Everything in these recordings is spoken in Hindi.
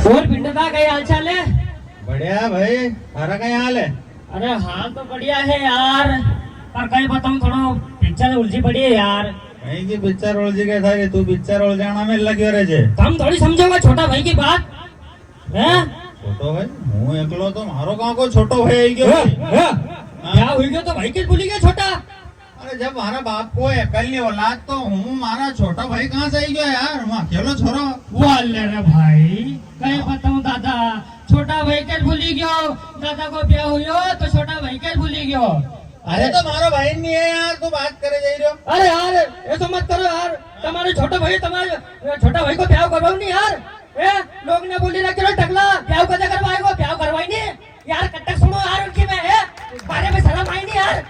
और पिंड का क्या हाल चाल है? बढ़िया भाई, तारा क्या हाल है? अरे हाल तो बढ़िया है यार, पर कहीं बताऊं थोड़ा पिक्चर उलझी पड़ी है यार। कहीं की पिक्चर उलझी गए था, तू पिक्चर उलझाना में लगी रहे छे। तुम थोड़ी समझोगा छोटा भाई की बात है? छोटो भाई हूँ एकलो तो मारो गाँव को छोटो भाई आई गयो। क्या हुई गयो तो भाई के भूली गया छोटा। अरे जब हमारा बाप को अकेली औलाद तो हूँ, मारा छोटा भाई कहाँ से आई गयो यार? मैं अकेलो छोरो। वो रे भाई कहीं बताऊं दादा, छोटा भाई के भूली गयो। दादा को ब्याह हुई तो छोटा भाई के भूली गयो। अरे तो मारो भाई नहीं है यार, तू बात करे जा रही हो। अरे यार ऐसा मत करो यार, तुम्हारे छोटे भाई तुम्हारे छोटा भाई को ब्याह करवाओ नहीं यार। लोग ने बोली ना चलो टकला ब्याह कदे करवाएगो, ब्याह करवाई नहीं यार। कट्टक सुनो यार उनकी में बारे में शर्म आई नहीं यार।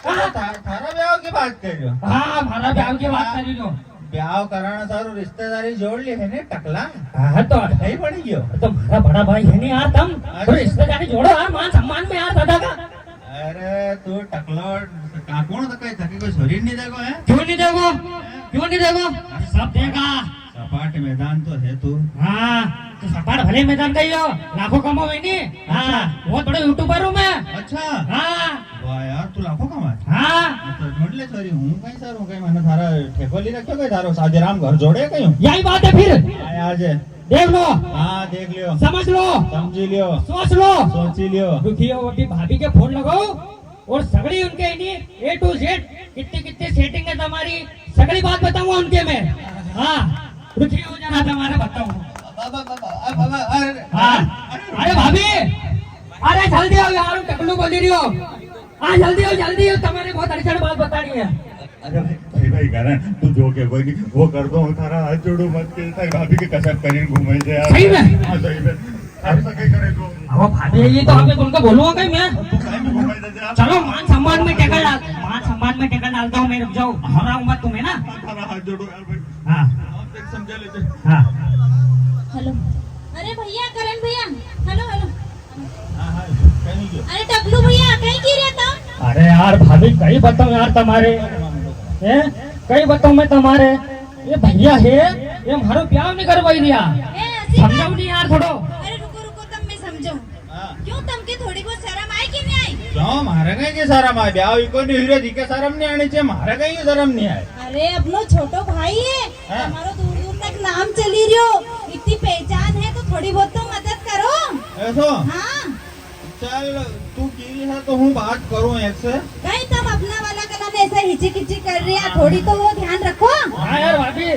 थारा ब्याह की बात कर रही हो? हाँ हमारा ब्याह की बात कर रही हो। ब्याह कराना सारू रिश्तेदारी जोड़ ली है ने टकला। हाँ तो नहीं पड़ी गयो तो हमारा बड़ा भाई है नहीं यार, तुम तो रिश्तेदारी जोड़ो यार, मान सम्मान में यार दादा का। अरे तू टकलो कौन थके कोई शरीर नहीं देखो है? क्यों नहीं देखो, क्यों नहीं देखो, सब देखा। सपाट मैदान तो है तू। हाँ तो सपाट भले मैदान का ही हो, लाखों कमाओ नहीं। हाँ बहुत बड़े यूट्यूबर हूँ मैं। अच्छा हाँ वाह यार, तू लाखों कमाए। हाँ तो म्हटले सॉरी हूँ कहीं सर हूँ कहीं मैंने थारा ठेको ली रखो कहीं थारो साजेराम घर जोड़े कहीं? यही बात है फिर। आज देख लो, हाँ देख लियो, समझ लो, समझी लियो, सोच लो, सोची लियो। दुखी हो अभी भाभी के फोन लगाओ और सगड़ी उनके A to Z कितनी कितनी सेटिंग है तुम्हारी, सगड़ी बात बताऊंगा उनके में। हाँ दुखी हो जाना तुम्हारा बताऊंगा। हाँ अरे भाभी, अरे जल्दी आओ यार, टकलू बोली रही हो। हाँ जल्दी हो तुम्हारे बहुत अड़चन बात बतानी है। अरे भाई भाई कारण तू जो के कोई वो कर दो, थारा हाथ जोड़ो मत के ताई भाभी के कसम करीन घूमे दे यार। सही में? हां सही में। अब तो कहीं करे तो अब भाभी ये तो आपने उनको बोलूंगा कहीं मैं। तू कहीं भी घूमे दे यार। चलो मान सम्मान में टेकल डालता हूँ मैं, रुक जाओ, हराऊं मत तुम्हें ना। थारा हाथ जोड़ो यार भाई। हाँ आप देख समझा लेते। हाँ हेलो, अरे भैया करण भैया, हेलो हेलो। हां हां कहीं गयो। अरे टकलू भैया कहीं की रहता? अरे यार भाभी कहीं बताऊं यार तुम्हारे, कहीं बताऊं मैं तुम्हारे, ये भैया है ये हमारो ब्याह नहीं करवाई दिया। समझाओ नहीं यार थोड़ो। अरे रुको रुको तब मैं समझूं। क्यों तुमके थोड़ी बहुत शर्म आई कि नहीं आई? क्यों मारे गए के शर्म आए? ब्याह को नहीं हीरे दी के शर्म नहीं आनी चाहिए, मारे गए की शर्म नहीं आए। अरे अपनो छोटो भाई है, हमारो दूर दूर तक नाम चली रही हो, इतनी पहचान है तो थोड़ी बहुत तो मदद करो। ऐसो हाँ चल तू की है तो हूँ बात करूँ एक से। कहीं तुम अपना वाला कलम ऐसा हिची कर रही है, थोड़ी तो वो ध्यान रखो। हाँ यार भाभी,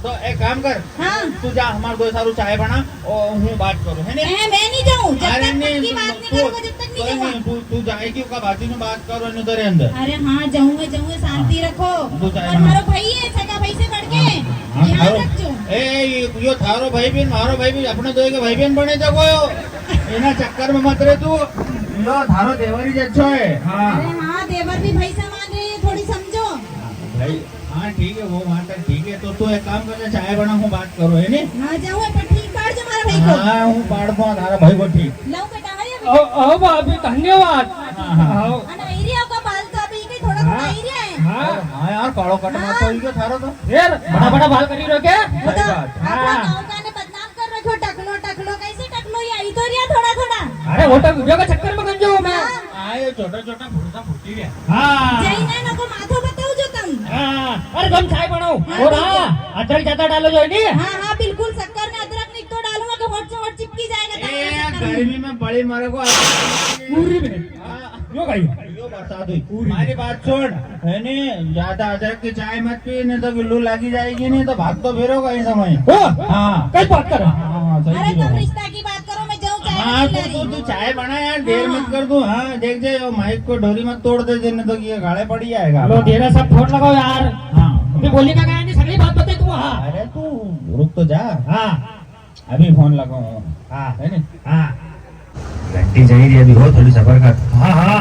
तो एक काम कर, हाँ तू जा हमारे दो सारू चाय बना और हूँ बात करूँ है नहीं? मैं नहीं जाऊँ जब अरे तक नहीं, तुमकी बात नहीं करूँगा, जब तक नहीं जाऊँगा। तू जाएगी का बाती में बात करो नहीं तेरे अंदर। अरे हाँ जाऊंगे शांति रखो। तू चाय और बना। मारो भाई है, सगा भाई से बढ़ के ध्यान रखो। ए यो थारो भाई बहन मारो भाई भी अपने दो के भाई बहन बने जगो एना चक्कर में मत रहे तू। यो थारो देवरी जच्छो है। हाँ अरे हाँ देवर भी भाई समान रहे हैं, थोड़ी समझो भाई। हाँ ठीक है वो वहाँ तक ठीक है, तो तू एक काम कर चाय बना हूँ बात करो है नहीं? हाँ जाऊँ पर ठीक बाढ़ जो हमारा भाई को। हाँ हूँ पाड़ दूँ थारा भाई को ठीक। लव बेटा है ओ भाभी धन्यवाद। हाँ एरिया का बाल तो अभी के थोड़ा थोड़ा एरिया है। हाँ यार काड़ो कट मत हो इनको थारो तो यार बड़ा बड़ा बाल करी रहो क्या? सही बात। अपना गाँव का ने बदनाम कर रखो, टकलो टकलो कैसे टकलो ये आई तो रिया थोड़ा थोड़ा। अरे वो तो वीडियो का चक्कर में गंजो हूँ मैं। आए छोटा छोटा फुटता फुटी गया। हाँ जैना नको माथो बताओ जो तुम। हाँ अरे तुम चाय बनाओ और हाँ अदरक ज्यादा डालो जो नहीं। हाँ हाँ बिल्कुल, शक्कर में अदरक नहीं तो डालूंगा कि होठ से होठ चिपकी जाएगा। गर्मी में बड़ी मारे को पूरी में यो भाई यो बरसात हुई। हमारी बात छोड़ है नहीं, ज्यादा अदरक की चाय मत पी, नहीं तो लू लगी जाएगी, नहीं तो भाग तो फिरो कहीं समय। हाँ कई बात कर। हाँ अरे सही तुम चीज। रिश्ता की बात करो, मैं जाऊँ चाय हाँ बनाने तू लगी। तू चाय बना यार, देर मत कर दूं। हाँ देख जे माइक को डोरी मत तोड़ दे, नहीं तो ये गाड़े पड़ी जाएगा। लो तेरा सब फोन लगाओ यार। हाँ अभी बोली का गया नहीं, सगली बात बताई तू। हाँ अरे तू रुक तो जा। हाँ अभी फोन लगाऊं। हाँ है नहीं? हाँ घंटी चाहिए अभी हो थोड़ी सफर कर। हाँ हाँ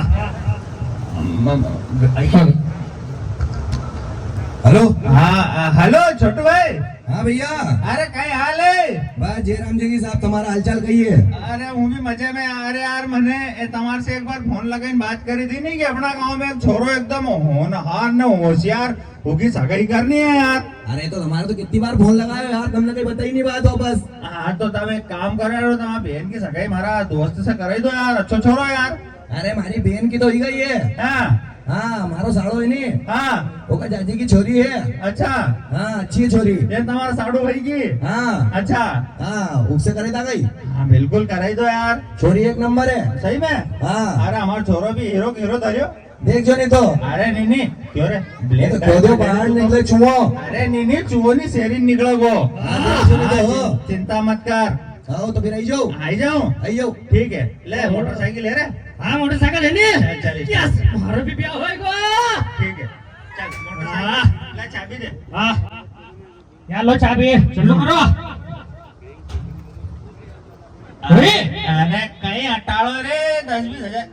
हेलो हाँ हेलो छोटू भाई। हाँ भैया। अरे कई हाल है? बस जयराम जी की साहब तुम्हारा हालचाल कहिए। अरे हूँ भी मजे में। अरे यार मैंने तुम्हारे से एक बार फोन लगाई बात करी थी नहीं कि अपना गांव में एक छोरो एकदम होनहार न होशियार होगी सगाई करनी है यार। अरे तो हमारा तो कितनी बार फोन लगाया यार, तुमने कहीं बताई नहीं बात वापस। हाँ तो तब एक काम कर रहे हो, तुम्हारा बहन की सगाई हमारा दोस्त से कराई दो यार, अच्छा छोरो यार। अरे हमारी बहन की तो ही गई है। हाँ हाँ हमारो साड़ो है नहीं, हाँ ओका चाची की छोरी है। अच्छा, हाँ अच्छी है छोरी। ये तुम्हारा साड़ू भाई की? हाँ अच्छा हाँ उससे करे था गई। हाँ बिल्कुल कराई दो यार, छोरी एक नंबर है। सही में। हाँ अरे हमारा छोरो भी हीरो धरियो। देख जो नहीं तो। अरे नहीं क्यों रे ये ब्लैक तो खोदो बाहर निकले चुहो। अरे नहीं चूहो नहीं शेरी निकलो वो। हाँ, देख जो नहीं तो। चिंता मत कर, आओ तो फिर आई जाओ। आई जाऊं। आई जाओ। ठीक है, ले मोटरसाइकिल ले रहे। हाँ मोटरसाइकिल है नी चल यस मारो भी ब्याह होएगा। ठीक है, चल मोटरसाइकिल ले, चाबी दे। हाँ यार लो चाबी चलो करो। अरे अरे कहीं हटाड़ो रे 10-20 हजार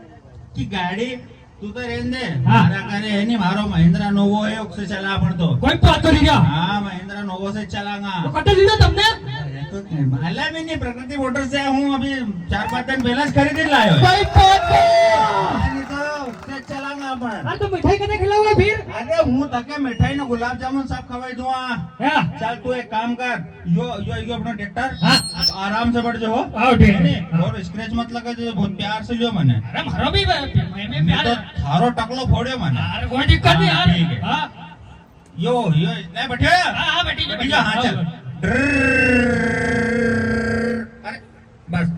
की गाड़ी तू तो रहने दे। मारा करे है नहीं, मारो महिंद्रा नोवो है, उससे चला अपन तो। कोई बात तो नहीं क्या? हाँ महिंद्रा नोवो से चलागा। तो कटे लीजिए तुमने। माला में नहीं, प्रकृति मोटर से हूँ, अभी 4-5 दिन पहले खरीद लायो। कोई बात नहीं तो उससे चलागा अपन। अरे तो मिठाई कने खिलाओगे फिर? अरे हूँ तके मिठाई ना गुलाब जामुन सब खवाई दूंगा। हाँ चल तू एक काम कर, यो अपना ट्रैक्टर हाँ। आराम से बढ़ जाओ। आओ ठीक है। नहीं, और स्क्रैच मत लगा, जो बहुत प्यार से लियो मैंने। अरे मारो भी मैं प्यार तो थारो टकलो फोड़े मैंने। अरे कोई दिक्कत नहीं हाँ, ठीक यार। है। हाँ यो नहीं बैठे। हाँ बैठी जा, हाँ चल। अरे बस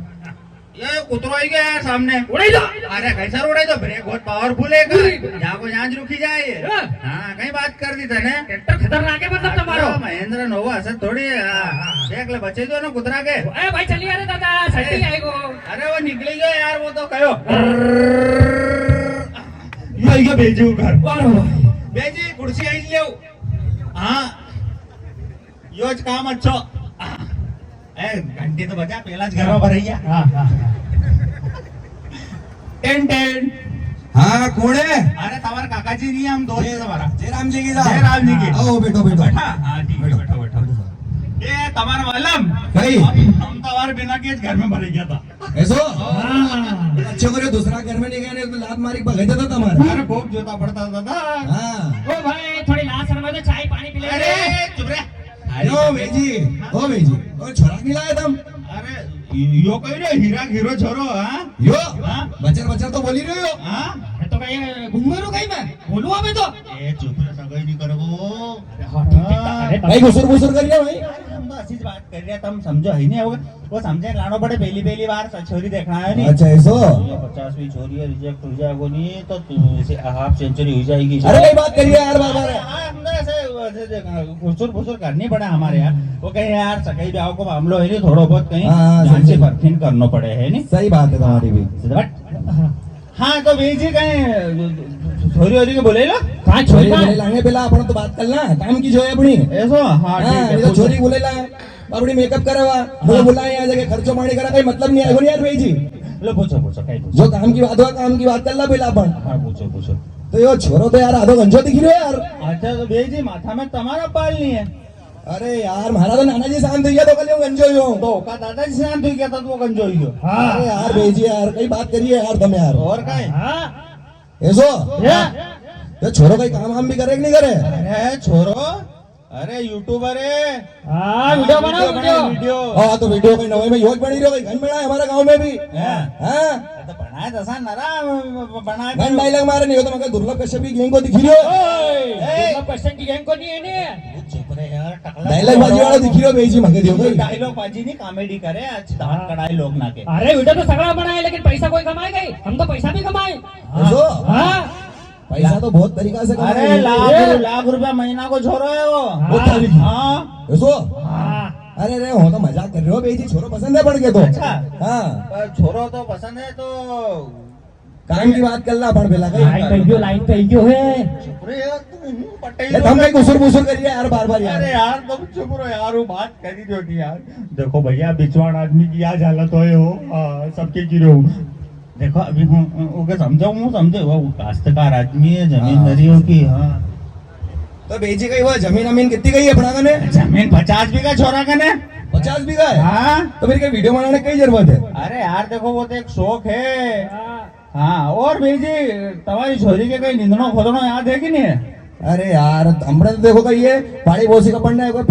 ये कुतरो आई गया यार सामने। उड़ाई दो। अरे कैसा उड़ाई दो, ब्रेक बहुत पावरफुल है कर, यहाँ को यहाँ रुकी जाए। हाँ। हाँ कहीं बात कर दी तने। ट्रैक्टर खतरनाक है मतलब तुम्हारो। महेंद्र नोवा असर थोड़ी। हाँ, देख ले बचे दो ना कुतरा के। अरे भाई चलिए। अरे दादा सही आएगो। अरे वो निकली गया यार, वो तो कहो ये भेजू घर भेजी कुर्सी आई लियो। हाँ योज काम अच्छो। घंटी तो बजा पहला घर में भरैया। हाँ हाँ टेन। हाँ कौन है? अरे तमार काकाजी नहीं है, हम दोस्त है तुम्हारा। जयराम जी की साहब। जयराम जी की। आओ बैठो बैठो। बैठा। हाँ ठीक है, बैठो बैठो। ये तमार मालूम कहीं हम तमार बिना के घर में भर गया था। ऐसो हाँ। अच्छे करे दूसरा घर में नहीं गए नहीं तो लात मारी भगाई देता तुम्हारा। अरे खूब जोता पड़ता था। हाँ ओ भाई थोड़ी लाश शर्मा तो चाय पानी पी ले। अरे चुप रे। ओ भेजी ओ छोरा नहीं लाया तुम। अरे यो कही रे हीरो छोरो। हाँ यो हाँ? बचर तो बोली रहे हो। हाँ तो कहीं घूमरो कहीं मैं बोलूँ अभी तो। ए चुप रे, सगाई नहीं करो। अरे भाई घुसर करिए भाई। हम तो ऐसी बात कर रहे हैं, तुम समझो ही नहीं होगा। वो समझे लानो पड़े, पहली बार छोरी देखना है नहीं। अच्छा ऐसो। 50वीं छोरी है, रिजेक्ट हो जाएगा नहीं तो हाफ सेंचुरी हो जाएगी। अरे भाई बात करिए यार बार। फुसुर करनी पड़े हमारे यार। वो कहीं यार सगाई ब्याह को मामलो है नहीं, थोड़ा बहुत कहीं हाँ, ध्यान से सही। परखिन करना पड़े है नहीं। सही बात है तुम्हारी भी। हाँ तो भेजी कहीं छोरी के बोले लो। कहाँ छोरी छोड़ बोले लांगे पहला अपन तो बात करना काम की जो है अपनी। ऐसो। हाँ ठीक हाँ है, तो छोरी बोले ला अपनी मेकअप करवा वो बुलाए यहाँ जगह खर्चो पानी करा कोई मतलब नहीं आएगा यार भाई जी। लो पूछो कहीं पूछो। जो काम की बात हुआ काम की बात कर ला पहला अपन। हाँ पूछो। तो यो छोरो तो यार आधो गंजो दिख रहे हो यार। अच्छा तो भेजी माथा में तुम्हारा पाल नहीं है। अरे यार महाराज नाना जी शांत हुई तो कल यूं गंजो यूं। तो का दादाजी से शांत हुई क्या था, वो गंजो ही हो। अरे यार भेजी यार कई बात करिए यार तुम यार। और कहीं हाँ ऐसो ये ये छोरो कोई काम वाम भी करे कि नहीं करे? अरे छोरो, अरे यूट्यूबर है। हाँ वीडियो बनाओ वीडियो। हाँ तो वीडियो कोई नवे में योग बनी रही हो, घन बना है हमारे गांव में भी। हाँ तो बनाया दसा नरा बनाया घन डायलॉग मारे नहीं हो तो मगर दुर्लभ कश्यप की गैंग को दिखी रही हो। पर्सन की गैंग को नहीं है ने। चुप रे यार, टकला डायलॉग बाजी वाला दिखी रही हो भेजी मगर दियो भाई। डायलॉग बाजी नहीं, कॉमेडी करे आज धान कढ़ाई लोग ना के। अरे वीडियो तो सगड़ा बनाए लेकिन पैसा कोई कमाए गई, हम तो पैसा भी कमाए। ऐसो हाँ पैसा तो बहुत तरीका से अरे कमाए। लाख रुपया महीना को छोरो है वो। वो तारीख। हाँ ऐसो हाँ अरे रे हो तो मजाक कर रहे हो बेजी, छोरो पसंद है पड़ के तो। अच्छा। हाँ पर छोरो तो पसंद है तो काम की बात कर ला अपन पहला लाइन पे क्यों है। चुप रे यार, तुम पटेल ये तुम कहीं घुसर मुसर करिए यार बार बार यार। अरे यार तुम चुप रहो यार, वो बात करी जो नहीं यार। देखो भैया बिचवान आदमी की आज हालत हो हाँ, सबके गिरे हो। देखो अभी हूँ समझाऊ, समझे वो काश्तकार आदमी है, जमींदारियों की। हाँ तो बेजी गई हुआ जमीन अमीन कितनी गई है अपना कने? जमीन 50 बीघा छोरा कने। 50 बीघा है। हाँ तो फिर क्या वीडियो बनाने की जरूरत है? अरे यार देखो वो तो एक शौक है। हाँ और बेजी तुम्हारी छोरी के कहीं निंदनो खोदनो याद है कि नहीं है? अरे यार हमने तो देखो कही है पाड़ी बोसी का पढ़ना है, कोई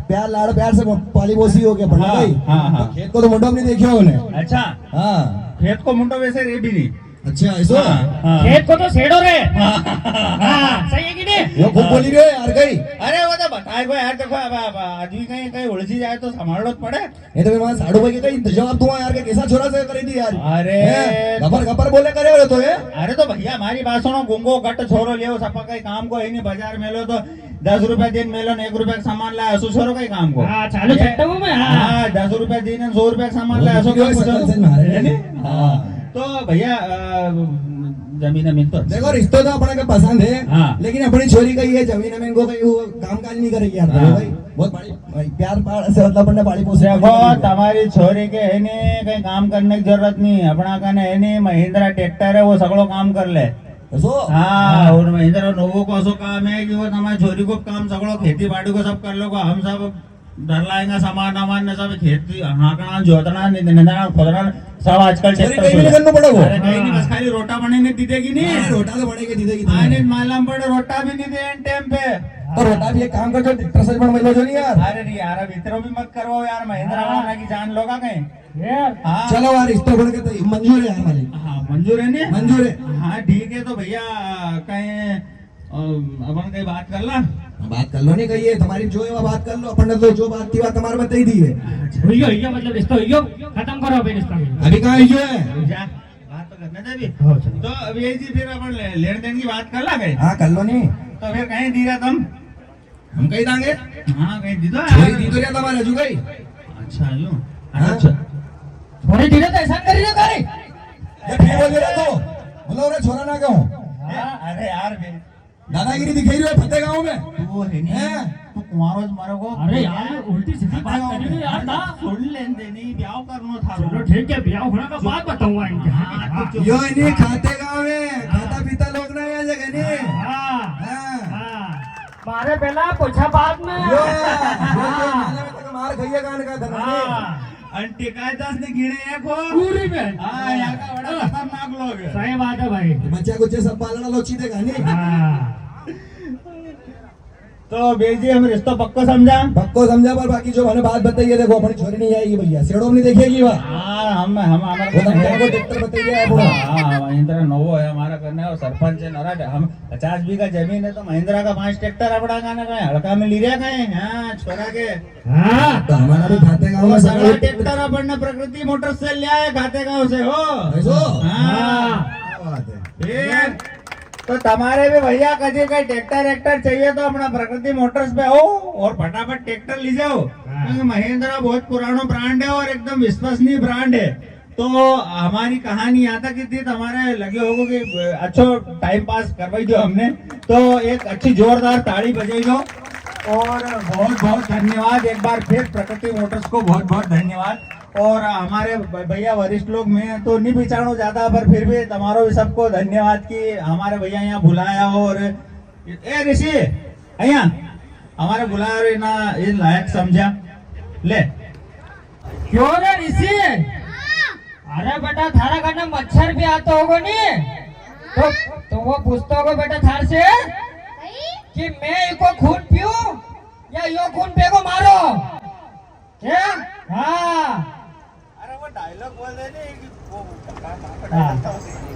प्यार लाड़ प्यार से पाली बोसी हो गया पढ़ना हाँ, भाई। हाँ, हाँ। तो खेत को तो मुंडो नहीं देखियो उन्हें। अच्छा हाँ खेत को मुंडो वैसे रे भी नहीं। अच्छा ऐसा हाँ। खेत को तो सेड़ो रे। हाँ, सही है कि नहीं? यो खूब बोली रहे हो यार कहीं। अरे वो तो बताए को यार देखो अब आदमी कहीं कहीं उलझी जाए तो संभाल लो पड़े। ये तो फिर वहाँ साड़ू भाई के कहीं जवाब दूंगा यार के कैसा छोरा से करी थी यार। अरे गपर गपर बोले करे हो तो है। अरे तो भैया हमारी बात सुनो, गुंगो गट छोरो ले सपा कहीं काम को ही नहीं, बाजार में लो तो 10 रुपए दिन में लो 1 रुपए का सामान लाए असु छोरो कहीं काम को। हाँ, चालू छट्टा में हाँ। हाँ 10 रुपए दिन 100 रुपए का सामान लाए असु काम को। हाँ तो भैया जमीन अमीन तो देखो रिश्तो तो अपने को पसंद है। हाँ। लेकिन अपनी छोरी कही है जमीन अमीन को कहीं वो काम काज नहीं करेगी यार। हाँ। भाई बहुत बड़ी प्यार पार से मतलब अपने बाड़ी पोसे। देखो तुम्हारी छोरी के है नहीं कहीं काम करने की जरूरत नहीं, अपना कने है नहीं महिंद्रा ट्रैक्टर है वो सगड़ो काम कर ले। सो हाँ और महिंद्रा नोवो को ऐसो काम है कि वो तुम्हारी छोरी को काम सगड़ो खेती बाड़ी को सब कर लो, हम सब डर लाएंगे सामान वामान ने सब खेती हाँकना जोतना निंदना खोदना सब आजकल छोरी कहीं भी नहीं करना पड़ेगा। अरे कहीं नहीं, बस खाली रोटा बनेने दीदेगी नहीं। हाँ, रोटा तो बढ़ेगी दीदी की। आने मालूम पड़े रोटा भी नहीं दे टाइम पे। तो रोटा भी एक काम कर जो ट्रैक्टर से बन जो नहीं यार। अरे नहीं यार अब इतना भी मत करो यार, महिंद्रा वाला की जान लोगा कहीं। यार, हाँ चलो यार रिश्तो बन के तो मंजूर है यार मालिक। हाँ मंजूर है नहीं? मंजूर है। हाँ ठीक है तो भैया कहीं अपन कहीं बात कर ला। बात कर लो नहीं कही है तुम्हारी जो है वो बात कर लो। अपन ने तो जो बात की बात तुम्हारे बताई दी है। हुइयो मतलब रिश्ता हुइयो, खत्म करो अभी रिश्ता। अभी कहाँ है जो है? जा बात तो करने दे भी। हाँ, चलो। तो अब यही जी फिर अपन लेन देन की बात कर ला गए हाँ कर लो नहीं। तो फिर कहीं दी रहा तुम? हम कहीं देंगे। हाँ कहीं दी दो छोरी दी तो क्या तुम्हारे हजू गई। अच्छा यूं हाँ। अच्छा छोरी धीरे तो ऐसा करी ना करे। ये फिर बोल रहा तो बोलो रे छोरा ना कहूँ अरे यार दादागिरी दिखाई रही है फतेह गाँव में। तू है नहीं हैं? तू कुंवारो मारो को। अरे यार उल्टी सीधी बात कर रही हो यार ना। सुन लेन देनी ब्याह करनो था। चलो ठीक है, ब्याह होने का बाद बताऊंगा इनके। हाँ, यो नहीं खाते गाँव में खाता पीता लोग ना यहाँ जगह नहीं। हाँ, हाँ। हाँ। मारे पहला पूछा बाद में। यो हाँ, मार खाइए गान का धन हाँ। अंटी काय दास ने गिने एक हो। पूरी में। हाँ यहाँ का बड़ा खतरनाक लोग है। सही बात है भाई। बच्चा कुछ सब पालना लो चीते गानी। हाँ। तो बेजी हम रिश्ता पक्का समझा। पक्को समझा पर बाकी जो मैंने बात बताई है देखो अपनी छोरी नहीं आएगी भैया सेड़ो नहीं देखेगी वहाँ। हाँ हम हमारे वो तो हमको ट्रैक्टर बताइए है पूरा। हाँ महिंद्रा नोवो है हमारा करने और सरपंच है नरा हम 50 बीघा जमीन है तो महिंद्रा का 5 ट्रैक्टर अपना गाना का हड़का में लिया गए। हाँ छोरा के हाँ। तो हमारा भी खाते गाँव में सगड़ा सगड़ा ट्रैक्टर अपन ने प्रकृति मोटर्स से लिया है खाते गाँव से हो। ऐसो? हाँ क्या बात है। फिर तो तुम्हारे भी भैया कभी कहीं ट्रैक्टर चाहिए तो अपना प्रकृति मोटर्स पे आओ और फटाफट ट्रैक्टर ले जाओ क्योंकि महिंद्रा बहुत पुराना ब्रांड है और एकदम विश्वसनीय ब्रांड है। तो हमारी कहानी यहाँ तक की थी तो हमारे लगे होगा कि अच्छो टाइम पास करवाई जो हमने तो एक अच्छी जोरदार ताड़ी बजाई दो और बहुत बहुत धन्यवाद एक बार फिर प्रकृति मोटर्स को बहुत बहुत धन्यवाद। और हमारे भैया वरिष्ठ लोग में तो नहीं पहचानो ज्यादा पर फिर भी तुम्हारो भी सबको धन्यवाद कि हमारे भैया यहाँ बुलाया और ए ऋषि अया हमारे बुलाया और ना ये लायक समझा ले। क्यों रे ऋषि? अरे बेटा थारा करना मच्छर भी आता होगा नहीं तो वो पूछता होगा बेटा थार से कि मैं इको खून पीऊं या यो खून पे को मारो क्या? हाँ अरे वो डायलॉग बोल दे हाँ।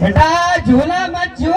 बेटा झूला मत झूल